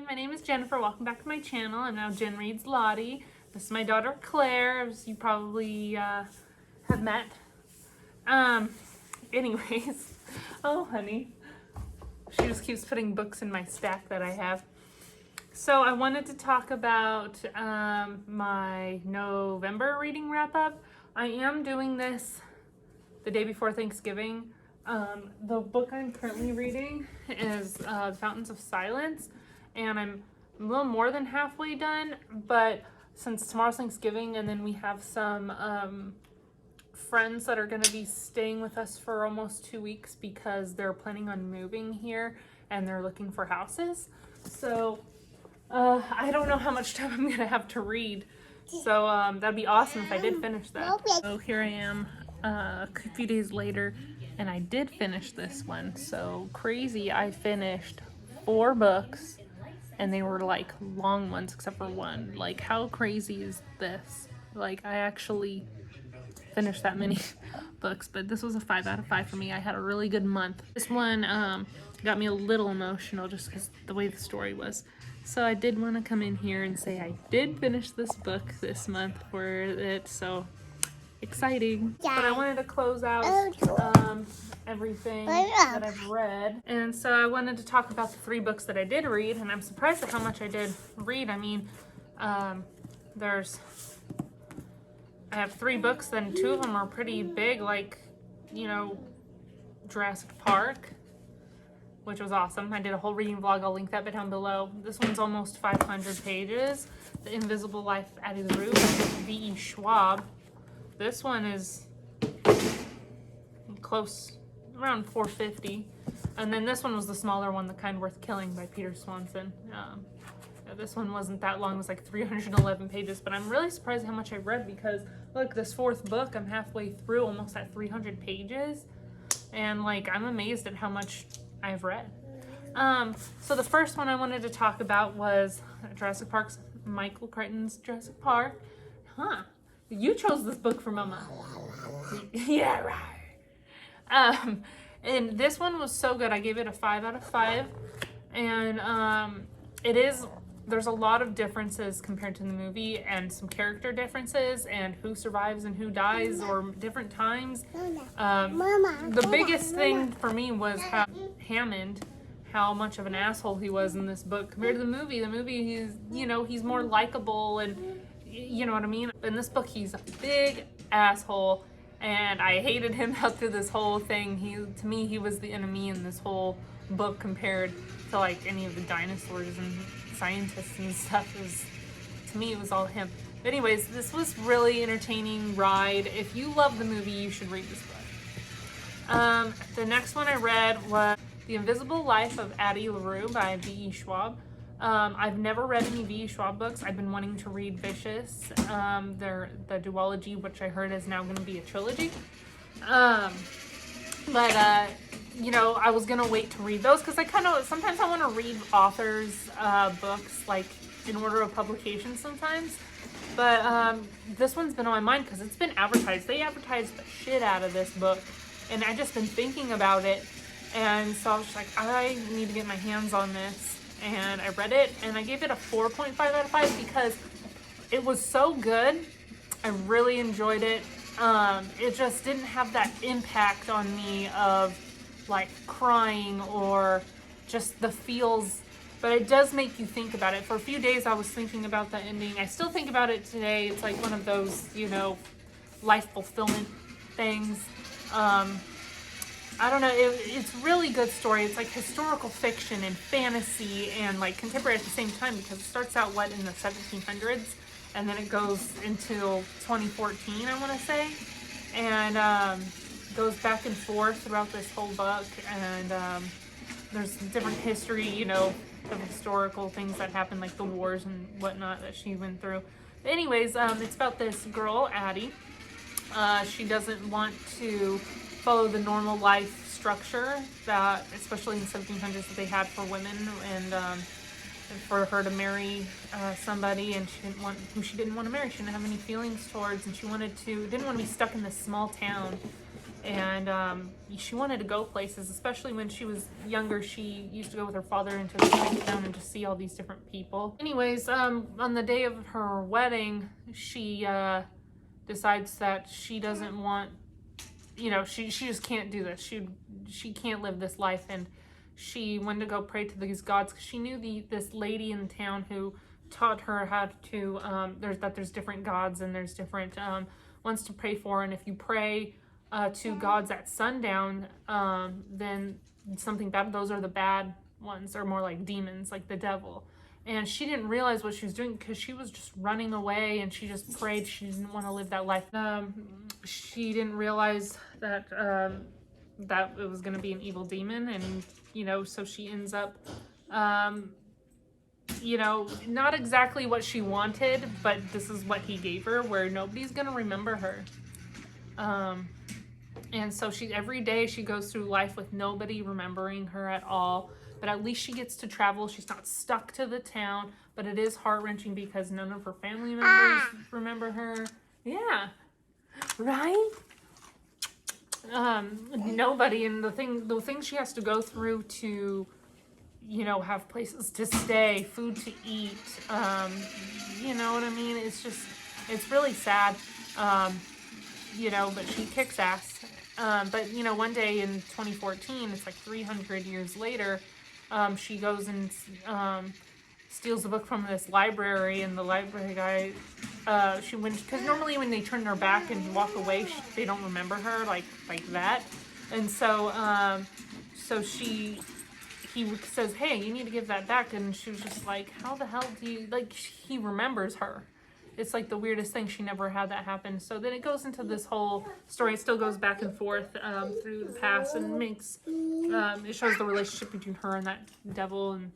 my name is Jennifer. Welcome back to my channel. I'm now Jen Reads Lottie. This is my daughter Claire, as you probably have met. Anyways, oh honey, she just keeps putting books in my stack that I have. So I wanted to talk about my November reading wrap up. I am doing this the day before Thanksgiving. The book I'm currently reading is Fountains of Silence, and I'm a little more than halfway done, but since tomorrow's Thanksgiving and then we have some friends that are going to be staying with us for almost 2 weeks because they're planning on moving here and they're looking for houses. So I don't know how much time I'm going to have to read. So that'd be awesome if I did finish that. So here I am a few days later, and I did finish this one. So crazy, I finished 4 books, and they were like long ones except for one. Like, how crazy is this? Like, I actually finished that many books, but this was a 5 out of 5 for me. I had a really good month. This one got me a little emotional just because the way the story was. So I did want to come in here and say I did finish this book this month for it, so exciting. But I wanted to close out everything that I've read, and so I wanted to talk about the 3 books that I did read, and I'm surprised at how much I did read. I mean, I have 3 books, then 2 of them are pretty big, like, you know, Jurassic Park, which was awesome. I did a whole reading vlog. I'll link that down below. This one's almost 500 pages. The Invisible Life of LaRue by V.E. Schwab. This one is close, around 450. And then this one was the smaller one, The Kind Worth Killing by Peter Swanson. This one wasn't that long. It was like 311 pages, but I'm really surprised how much I read because, look, this 4th book, I'm halfway through, almost at 300 pages. And, like, I'm amazed at how much I've read. So the first one I wanted to talk about was Jurassic Park's Michael Crichton's Jurassic Park. Huh. You chose this book for Mama. Yeah, right. And this one was so good. I gave it a 5 out of 5. And there's a lot of differences compared to the movie, and some character differences, and who survives and who dies, or different times. The biggest thing for me was how Hammond, how much of an asshole he was in this book compared to the movie. The movie, he's more likable, and you know what I mean? In this book, he's a big asshole, and I hated him out through this whole thing. To me, he was the enemy in this whole book compared to like any of the dinosaurs and scientists and stuff. To me, it was all him. But anyways, this was really entertaining ride. If you love the movie, you should read this book. The next one I read was The Invisible Life of LaRue by V.E. Schwab. I've never read any V.E. Schwab books. I've been wanting to read Vicious, the duology, which I heard is now going to be a trilogy. I was gonna wait to read those because sometimes I want to read authors' books like in order of publication sometimes. But this one's been on my mind because it's been advertised. They advertised the shit out of this book, and I just been thinking about it, and so I was just like, I need to get my hands on this. And I read it, and I gave it a 4.5 out of 5 because it was so good. I really enjoyed it. It just didn't have that impact on me of like crying or just the feels, but it does make you think about it. For a few days I was thinking about the ending. I still think about it today. It's like one of those, life fulfillment things. I don't know, it's really good story. It's like historical fiction and fantasy and like contemporary at the same time, because it starts out in the 1700s, and then it goes until 2014, I want to say, and goes back and forth throughout this whole book, and there's different history, of historical things that happened, like the wars and whatnot that she went through. But anyways, it's about this girl, Addie. She doesn't want to follow the normal life structure that, especially in the 1700s, that they had for women, and for her to marry somebody, and who she didn't want to marry. She didn't have any feelings towards, and she didn't want to be stuck in this small town. And she wanted to go places, especially when she was younger. She used to go with her father into the town and just see all these different people. Anyways, on the day of her wedding, she decides that she doesn't want, she just can't do this. She can't live this life, and she went to go pray to these gods because she knew this lady in town who taught her how to there's different gods, and there's different ones to pray for, and if you pray to gods at sundown, then something bad, those are the bad ones, or more like demons, like the devil. And she didn't realize what she was doing because she was just running away, and she just prayed. She didn't want to live that life. She didn't realize that that it was going to be an evil demon, and so she ends up not exactly what she wanted, but this is what he gave her, where nobody's going to remember her. And so every day she goes through life with nobody remembering her at all, but at least she gets to travel. She's not stuck to the town, but it is heart-wrenching because none of her family members remember her. Yeah, right? Nobody, and the thing she has to go through to, have places to stay, food to eat, you know what I mean? It's really sad, but she kicks ass. But one day in 2014, it's like 300 years later, she goes and steals a book from this library, and the library guy, because normally when they turn their back and walk away, they don't remember her like that, and so he says, hey, you need to give that back, and she was just like, how the hell do you, he remembers her. It's like the weirdest thing. She never had that happen. So then it goes into this whole story. It still goes back and forth through the past, and it shows the relationship between her and that devil and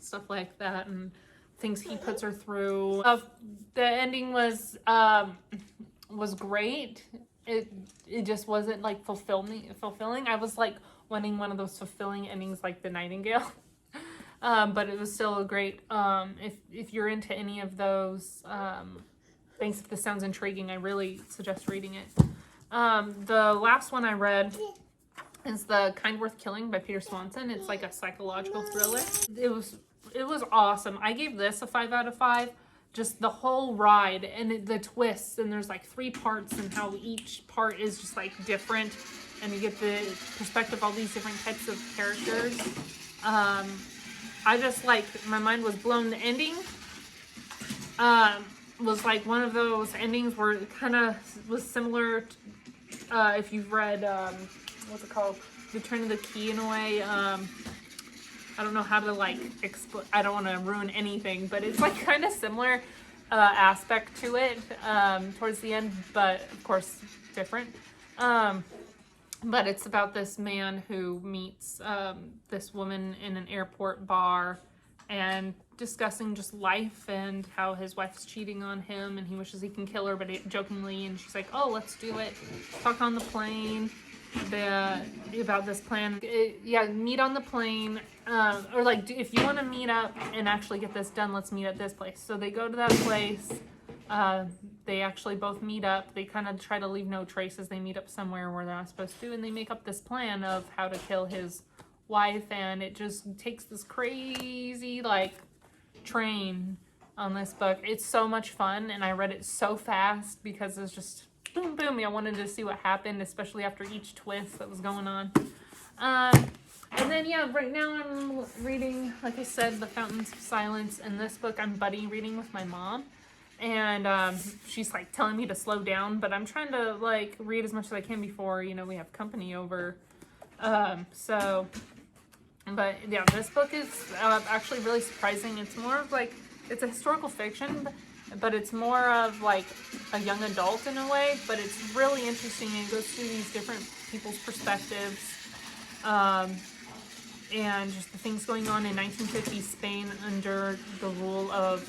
stuff like that, and things he puts her through. The ending was great. It just wasn't like fulfilling. I was like wanting one of those fulfilling endings like The Nightingale. But it was still a great, if you're into any of those things, if this sounds intriguing, I really suggest reading it. The last one I read is The Kind Worth Killing by Peter Swanson. It's like a psychological thriller. It was awesome. I gave this a 5 out of 5. Just the whole ride and the twists, and there's like 3 parts, and how each part is just like different, and you get the perspective of all these different types of characters. I just my mind was blown. The ending was like one of those endings where it kind of was similar to, if you've read, what's it called? Return of the Key, in a way. I don't know how to I don't want to ruin anything, but it's like kind of similar aspect to it towards the end, but of course different. But it's about this man who meets this woman in an airport bar, and discussing just life and how his wife's cheating on him, and he wishes he can kill her, but jokingly, and she's like, oh, let's do it. Talk on the plane about this plan. Meet on the plane, or if you want to meet up and actually get this done, let's meet at this place. So they go to that place. They actually both meet up. They kind of try to leave no traces. They meet up somewhere where they're not supposed to, and they make up this plan of how to kill his wife, and it just takes this crazy train on this book. It's so much fun, and I read it so fast because it's just boom boom. I wanted to see what happened, especially after each twist that was going on. And then right now I'm reading, like I said, The Fountains of Silence, and this book I'm buddy reading with my mom. And she's telling me to slow down, but I'm trying to read as much as I can before we have company over. But yeah, this book is actually really surprising. It's more of it's a historical fiction, but it's more of a young adult in a way. But it's really interesting, and it goes through these different people's perspectives. And just the things going on in 1950s Spain under the rule of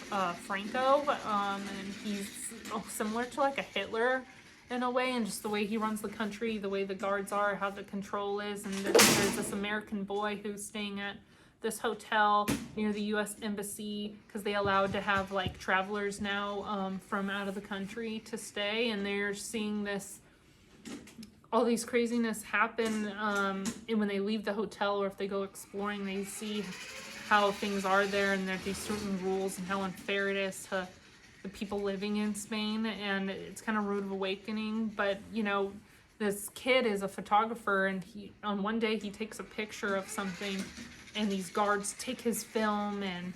Franco, and he's similar to a Hitler in a way, and just the way he runs the country, the way the guards are, how the control is. And there's this American boy who's staying at this hotel near the U.S. Embassy, because they allowed to have travelers now from out of the country to stay, and they're seeing this all these craziness happen, and when they leave the hotel or if they go exploring, they see how things are there, and there's these certain rules and how unfair it is to the people living in Spain, and it's kind of rude of awakening. But you know, this kid is a photographer, and he on one day he takes a picture of something, and these guards take his film and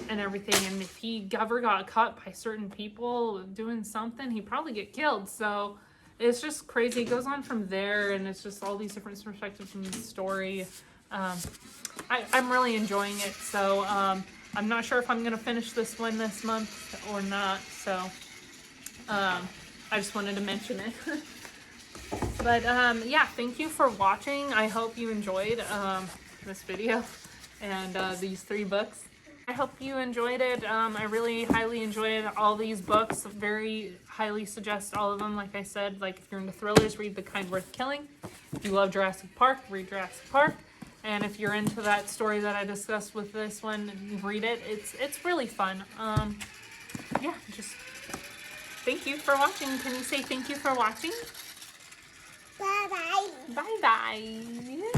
everything, and if he ever got caught by certain people doing something, he'd probably get killed. So it's just crazy. It goes on from there, and it's just all these different perspectives from the story. I'm really enjoying it, so I'm not sure if I'm gonna finish this one this month or not, so I just wanted to mention it. But yeah, thank you for watching. I hope you enjoyed this video and these 3 books. I hope you enjoyed it. I really highly enjoyed all these books. Very highly suggest all of them. Like I said, like if you're into thrillers, read The Kind Worth Killing. If you love Jurassic Park, read Jurassic Park. And if you're into that story that I discussed with this one, read it. It's really fun. Yeah, just thank you for watching. Can you say thank you for watching? Bye-bye. Bye-bye.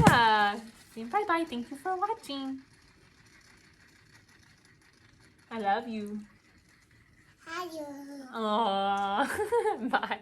Yeah. Say bye-bye. Thank you for watching. I love you. Hi, you. Aww. Bye.